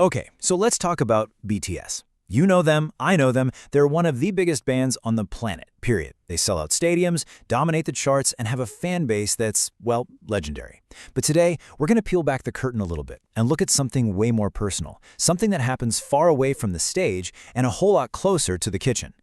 Okay, so let's talk about BTS. You know them, I know them, they're one of the biggest bands on the planet, period. They sell out stadiums, dominate the charts, and have a fan base that's, well, legendary. But today, we're going to peel back the curtain a little bit and look at something way more personal, something that happens far away from the stage and a whole lot closer to the kitchen.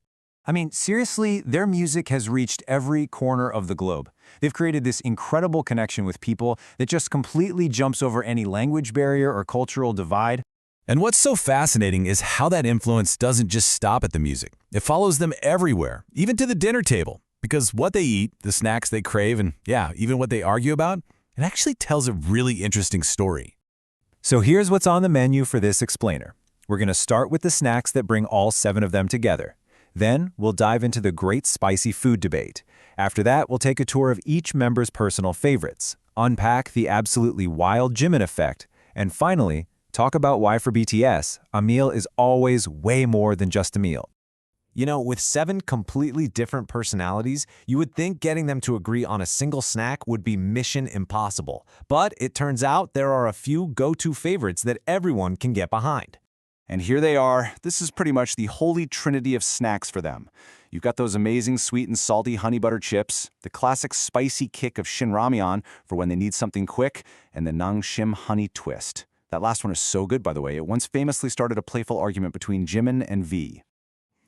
I mean, seriously, their music has reached every corner of the globe. They've created this incredible connection with people that just completely jumps over any language barrier or cultural divide. And what's so fascinating is how that influence doesn't just stop at the music. It follows them everywhere, even to the dinner table. Because what they eat, the snacks they crave, and yeah, even what they argue about, it actually tells a really interesting story. So here's what's on the menu for this explainer. We're going to start with the snacks that bring all 7 of them together. Then we'll dive into the great spicy food debate. After that, we'll take a tour of each member's personal favorites, unpack the absolutely wild Jimin effect, and finally, talk about why for BTS, a meal is always way more than just a meal. You know, with 7 completely different personalities, you would think getting them to agree on a single snack would be mission impossible. But it turns out there are a few go-to favorites that everyone can get behind. And here they are. This is pretty much the holy trinity of snacks for them. You've got those amazing sweet and salty honey butter chips, the classic spicy kick of Shin Ramyeon for when they need something quick, and the Nangshim honey twist. That last one is so good, by the way. It once famously started a playful argument between Jimin and V.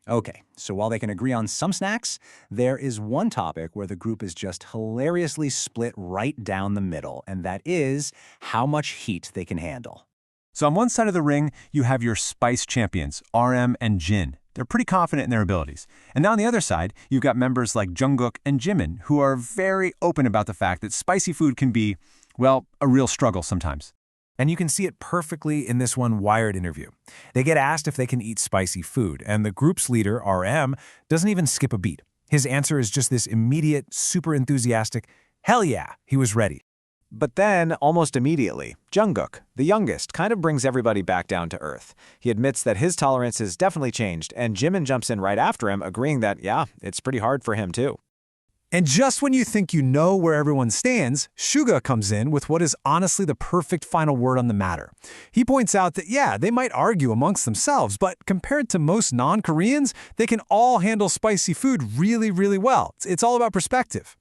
Okay, so while they can agree on some snacks, there is one topic where the group is just hilariously split right down the middle, and that is how much heat they can handle. So on one side of the ring, you have your spice champions, RM and Jin. They're pretty confident in their abilities. And now on the other side, you've got members like Jungkook and Jimin, who are very open about the fact that spicy food can be, well, a real struggle sometimes. And you can see it perfectly in this one Wired interview. They get asked if they can eat spicy food, and the group's leader, RM, doesn't even skip a beat. His answer is just this immediate, super enthusiastic, hell yeah, he was ready. But then, almost immediately, Jungkook, the youngest, kind of brings everybody back down to earth. He admits that his tolerance has definitely changed, and Jimin jumps in right after him, agreeing that, yeah, it's pretty hard for him too. And just when you think you know where everyone stands, Suga comes in with what is honestly the perfect final word on the matter. He points out that, yeah, they might argue amongst themselves, but compared to most non-Koreans, they can all handle spicy food really, really well. It's all about perspective.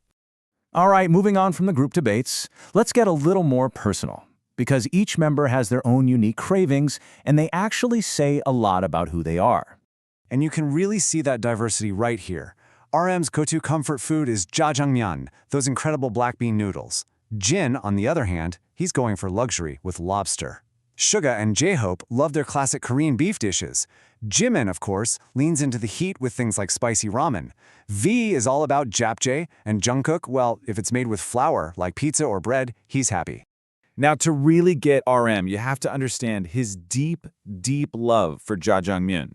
All right, moving on from the group debates, let's get a little more personal. Because each member has their own unique cravings, and they actually say a lot about who they are. And you can really see that diversity right here. RM's go-to comfort food is jjajangmyeon, those incredible black bean noodles. Jin, on the other hand, he's going for luxury with lobster. Suga and J-Hope love their classic Korean beef dishes. Jimin, of course, leans into the heat with things like spicy ramen. V is all about japchae, and Jungkook, well, if it's made with flour, like pizza or bread, he's happy. Now, to really get RM, you have to understand his deep, deep love for jjajangmyeon.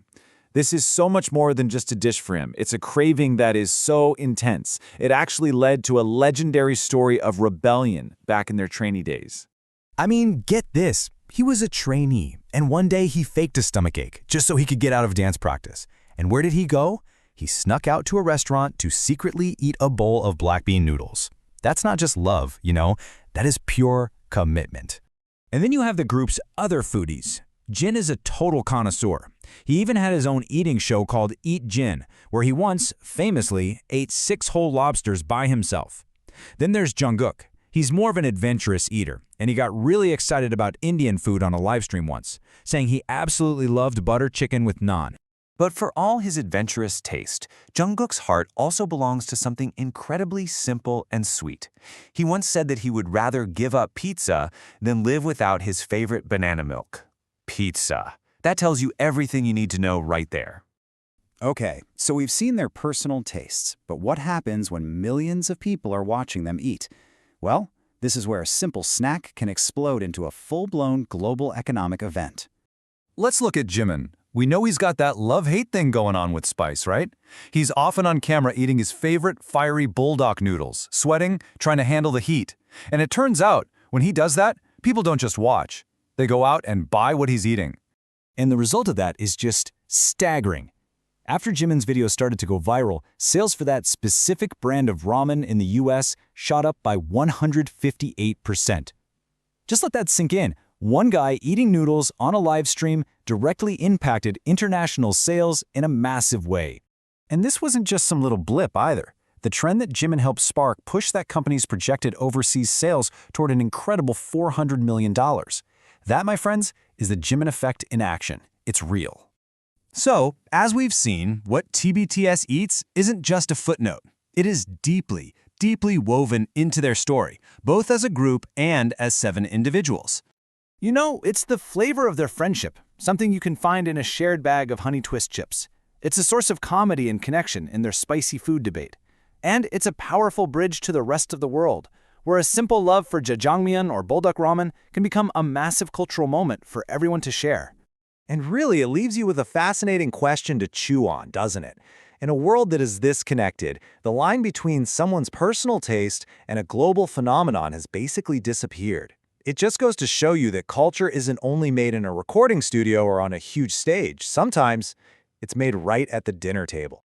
This is so much more than just a dish for him. It's a craving that is so intense. It actually led to a legendary story of rebellion back in their trainee days. I mean, get this. He was a trainee, and one day he faked a stomachache just so he could get out of dance practice. And where did he go? He snuck out to a restaurant to secretly eat a bowl of black bean noodles. That's not just love, you know, that is pure commitment. And then you have the group's other foodies. Jin is a total connoisseur. He even had his own eating show called Eat Jin, where he once, famously, ate 6 whole lobsters by himself. Then there's Jungkook. He's more of an adventurous eater, and he got really excited about Indian food on a livestream once, saying he absolutely loved butter chicken with naan. But for all his adventurous taste, Jungkook's heart also belongs to something incredibly simple and sweet. He once said that he would rather give up pizza than live without his favorite banana milk. Pizza. That tells you everything you need to know right there. Okay, so we've seen their personal tastes, but what happens when millions of people are watching them eat? Well, this is where a simple snack can explode into a full-blown global economic event. Let's look at Jimin. We know he's got that love-hate thing going on with spice, right? He's often on camera eating his favorite fiery bulldog noodles, sweating, trying to handle the heat. And it turns out, when he does that, people don't just watch. They go out and buy what he's eating. And the result of that is just staggering. After Jimin's video started to go viral, sales for that specific brand of ramen in the US shot up by 158%. Just let that sink in. One guy eating noodles on a live stream directly impacted international sales in a massive way. And this wasn't just some little blip either. The trend that Jimin helped spark pushed that company's projected overseas sales toward an incredible $400 million. That, my friends, is the Jimin effect in action. It's real. So, as we've seen, what TBTS eats isn't just a footnote. It is deeply, deeply woven into their story, both as a group and as 7 individuals. You know, it's the flavor of their friendship, something you can find in a shared bag of Honey Twist chips. It's a source of comedy and connection in their spicy food debate. And it's a powerful bridge to the rest of the world, where a simple love for jjajangmyeon or buldak ramen can become a massive cultural moment for everyone to share. And really, it leaves you with a fascinating question to chew on, doesn't it? In a world that is this connected, the line between someone's personal taste and a global phenomenon has basically disappeared. It just goes to show you that culture isn't only made in a recording studio or on a huge stage. Sometimes it's made right at the dinner table.